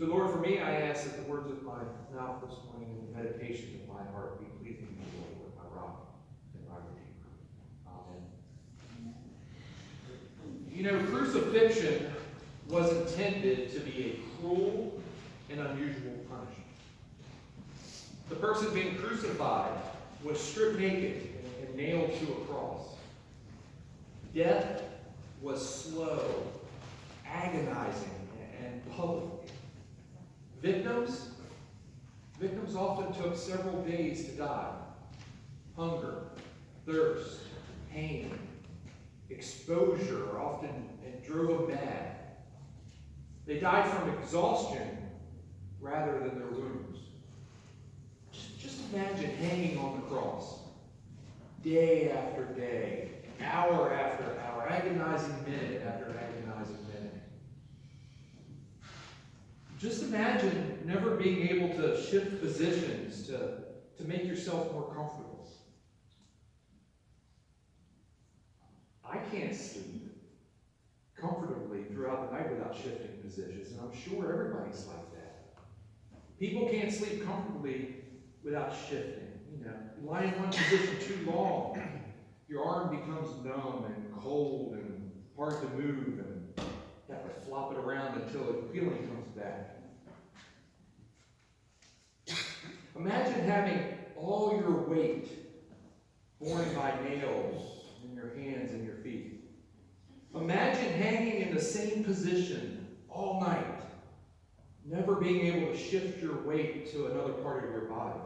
So Lord, for me, I ask that the words of my mouth this morning and the meditations of my heart be pleasing to you, Lord, my rock and my redeemer. Amen. You know, crucifixion was intended to be a cruel and unusual punishment. The person being crucified was stripped naked and nailed to a cross. Death was slow, agonizing, and public. Victims often took several days to die. Hunger, thirst, pain, exposure often drove them mad. They died from exhaustion rather than their wounds. Just imagine hanging on the cross, day after day, hour after hour, agonizing minute after agonizing minute. Just imagine never being able to shift positions to make yourself more comfortable. I can't sleep comfortably throughout the night without shifting positions, and I'm sure everybody's like that. People can't sleep comfortably without shifting. You know, you lie in one position too long, your arm becomes numb and cold and hard to move, and you have to flop it around until the feeling comes back. Imagine having all your weight borne by nails in your hands and your feet. Imagine hanging in the same position all night, never being able to shift your weight to another part of your body.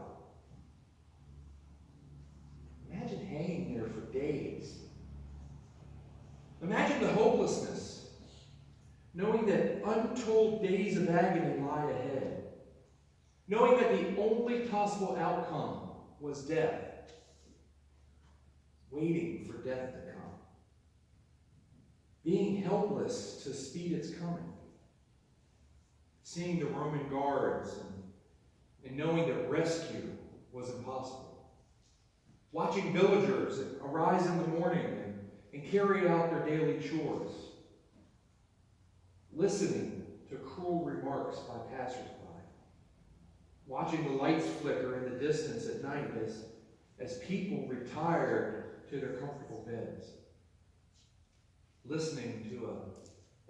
Imagine hanging there for days. Imagine the hopelessness, knowing that untold days of agony lie ahead, knowing that the only possible outcome was death, waiting for death to come, being helpless to speed its coming, seeing the Roman guards and knowing that rescue was impossible. Watching villagers arise in the morning and carry out their daily chores. Listening to cruel remarks by passersby. Watching the lights flicker in the distance at night as people retired to their comfortable beds. Listening to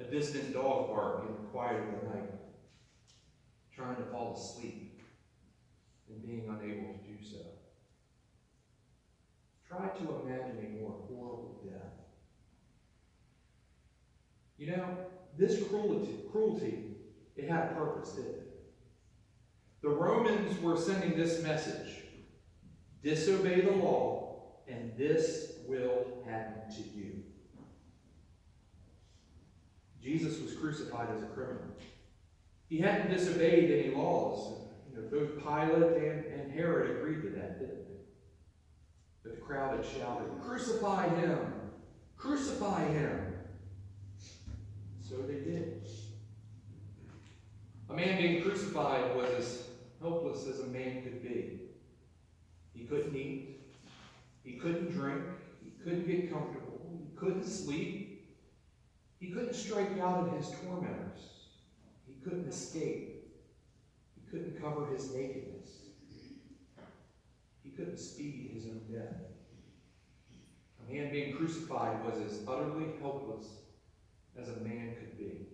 a distant dog bark in the quiet of the night. Trying to fall asleep and being unable to do so. Try to imagine a more horrible death. You know, this cruelty, it had a purpose, didn't it? The Romans were sending this message: disobey the law, and this will happen to you. Jesus was crucified as a criminal. He hadn't disobeyed any laws. You know, both Pilate and Herod agreed to that, didn't they? But the crowd had shouted, "Crucify him! Crucify him!" So they did. A man being crucified was as helpless as a man could be. He couldn't eat. He couldn't drink. He couldn't get comfortable. He couldn't sleep. He couldn't strike out at his tormentors. He couldn't escape. He couldn't cover his nakedness. He couldn't speed his own death. A man being crucified was as utterly helpless as a man could be.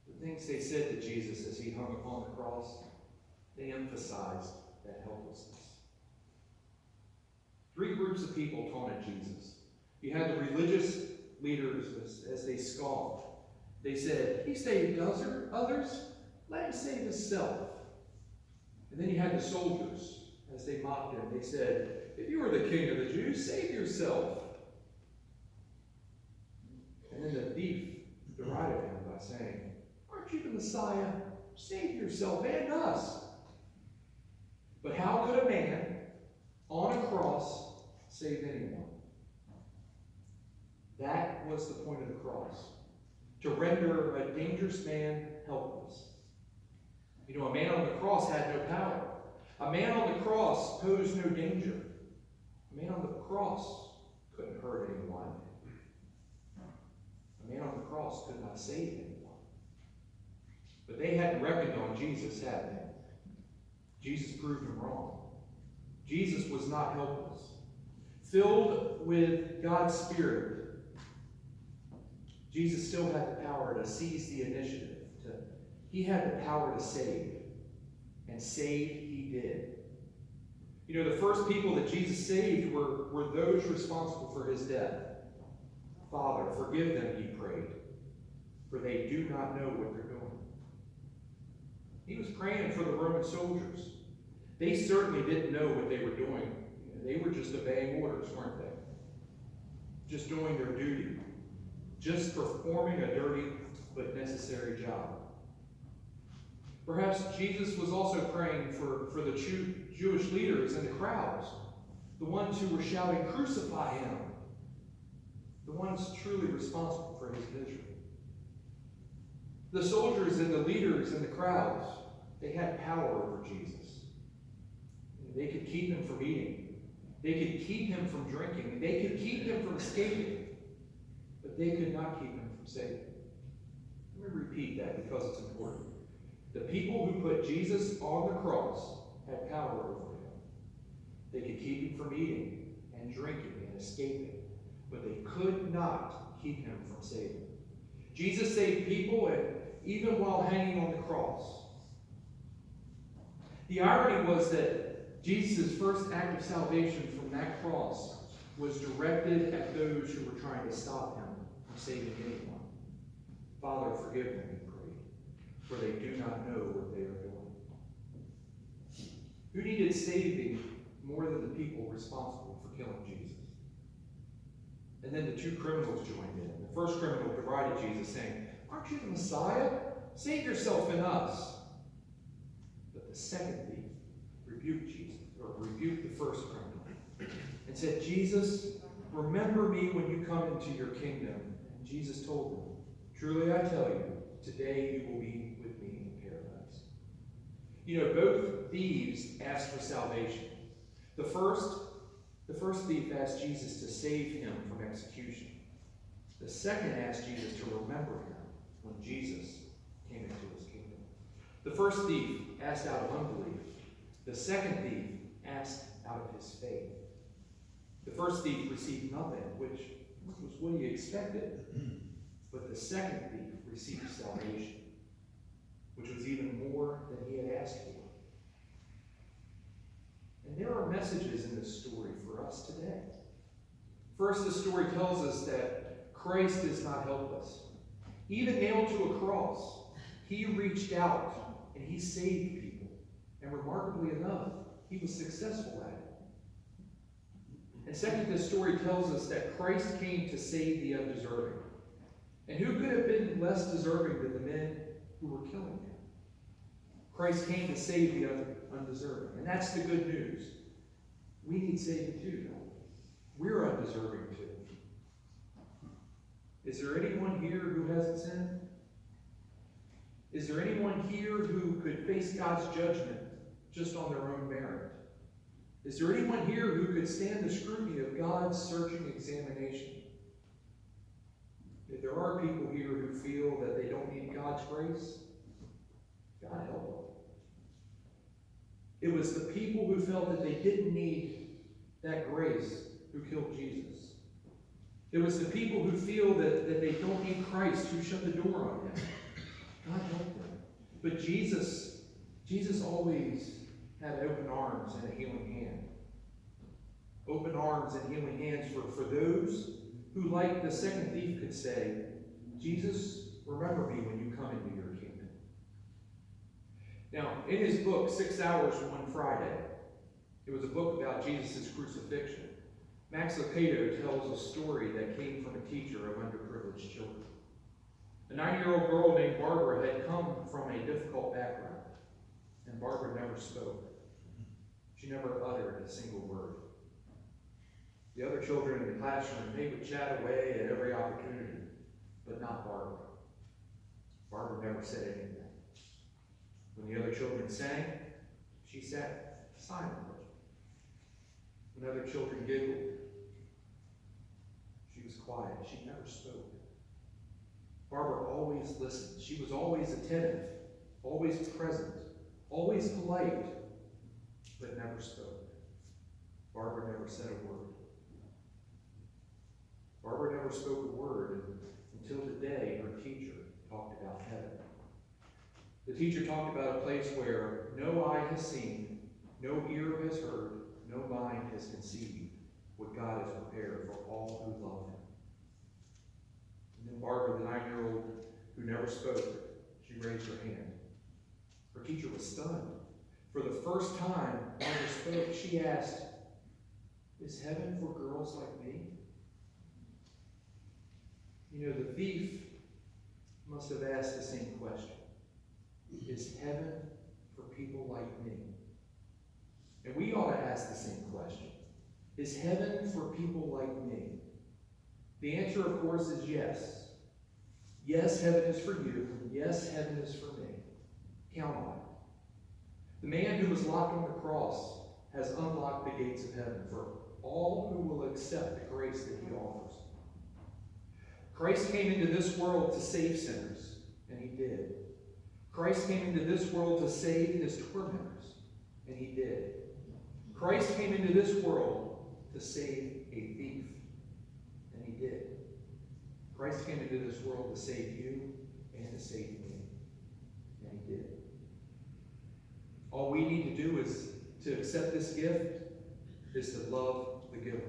The things they said to Jesus as he hung upon the cross, they emphasized that helplessness. Three groups of people taunted Jesus. You had the religious leaders as they scoffed. They said, "He saved others, let him save himself." And then you had the soldiers as they mocked him. They said, "If you are the king of the Jews, save yourself." And then the thief derided him by saying, "Aren't you the Messiah? Save yourself and us." But how could a man on a cross save anyone? That was the point of the cross, to render a dangerous man helpless. You know, a man on the cross had no power. A man on the cross posed no danger. A man on the cross couldn't hurt anyone. A man on the cross could not save anyone. But they hadn't reckoned on Jesus, had they? Jesus proved them wrong. Jesus was not helpless. Filled with God's Spirit, Jesus still had the power to seize the initiative. He had the power to save. And save he did. You know, the first people that Jesus saved were those responsible for his death. Father, forgive them, he prayed, for they do not know what they're doing. He was praying for the Roman soldiers. They certainly didn't know what they were doing. They were just obeying orders, weren't they? Just doing their duty. Just performing a dirty but necessary job. Perhaps Jesus was also praying for the Jewish leaders and the crowds, the ones who were shouting, "Crucify him," the ones truly responsible for his misery. The soldiers and the leaders and the crowds, they had power over Jesus. They could keep him from eating. They could keep him from drinking. They could keep him from escaping. But they could not keep him from saving. Let me repeat that because it's important. The people who put Jesus on the cross had power over him. They could keep him from eating and drinking and escaping, but they could not keep him from saving. Jesus saved people, and even while hanging on the cross. The irony was that Jesus' first act of salvation from that cross was directed at those who were trying to stop him from saving anyone. Father, forgive them, he prayed, for they do not know what they are doing. Who needed saving more than the people responsible for killing Jesus? And then the two criminals joined in. The first criminal derided Jesus, saying, "Aren't you the Messiah? Save yourself and us." But the second thief rebuked Jesus, or rebuked the first criminal, and said, "Jesus, remember me when you come into your kingdom." And Jesus told him, "Truly I tell you, today you will be with me in paradise." You know, both thieves asked for salvation. The first thief asked Jesus to save him from execution. The second asked Jesus to remember him when Jesus came into his kingdom. The first thief asked out of unbelief. The second thief asked out of his faith. The first thief received nothing, which was what he expected. But the second thief received salvation, which was even more than he had asked for. And there are messages in this story for us today. First, the story tells us that Christ is not helpless. Even nailed to a cross, he reached out and he saved people. And remarkably enough, he was successful at it. And second, this story tells us that Christ came to save the undeserving. And who could have been less deserving than the men who were killing him? Christ came to save the undeserving. And that's the good news. We need saving too, don't we? We're undeserving too. Is there anyone here who hasn't sinned? Is there anyone here who could face God's judgment just on their own merit? Is there anyone here who could stand the scrutiny of God's searching examination? If there are people here who feel that they don't need God's grace, God help them. It was the people who felt that they didn't need that grace who killed Jesus. It was the people who feel that they don't need Christ who shut the door on them. God help them. But Jesus always had open arms and a healing hand. Open arms and healing hands for those who, like the second thief, could say, "Jesus, remember me when you come into your kingdom." Now, in his book, 6 Hours One Friday, it was a book about Jesus' crucifixion. Max Lucado tells a story that came from a teacher of underprivileged children. A 9-year-old girl named Barbara had come from a difficult background, and Barbara never spoke. She never uttered a single word. The other children in the classroom, they would chat away at every opportunity, but not Barbara. Barbara never said anything. When the other children sang, she sat silently. When other children giggled, she was quiet. She never spoke. Barbara always listened. She was always attentive always present, always polite, but never spoke. Barbara never said a word. Barbara never spoke a word until the day her teacher talked about heaven. The teacher talked about a place where no eye has seen, no ear has heard, no mind has conceived what God has prepared for all who love him. And then Barbara, the 9-year-old who never spoke, she raised her hand. Her teacher was stunned. For the first time Barbara spoke, she asked, "Is heaven for girls like me?" You know, the thief must have asked the same question. Is heaven for people like me? And we ought to ask the same question. Is heaven for people like me? The answer, of course, is yes. Yes, heaven is for you. Yes, heaven is for me. Count on it. The man who was locked on the cross has unlocked the gates of heaven for all who will accept the grace that he offers. Christ came into this world to save sinners, and he did. Christ came into this world to save his tormentors, and he did. Christ came into this world to save a thief, and he did. Christ came into this world to save you and to save me, and he did. All we need to do is to accept this gift, is to love the giver.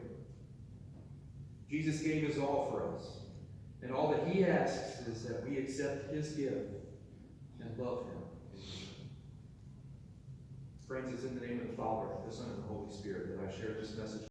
Jesus gave his all for us, and all that he asks is that we accept his gift and love him. Friends, it's in the name of the Father, the Son, and the Holy Spirit that I share this message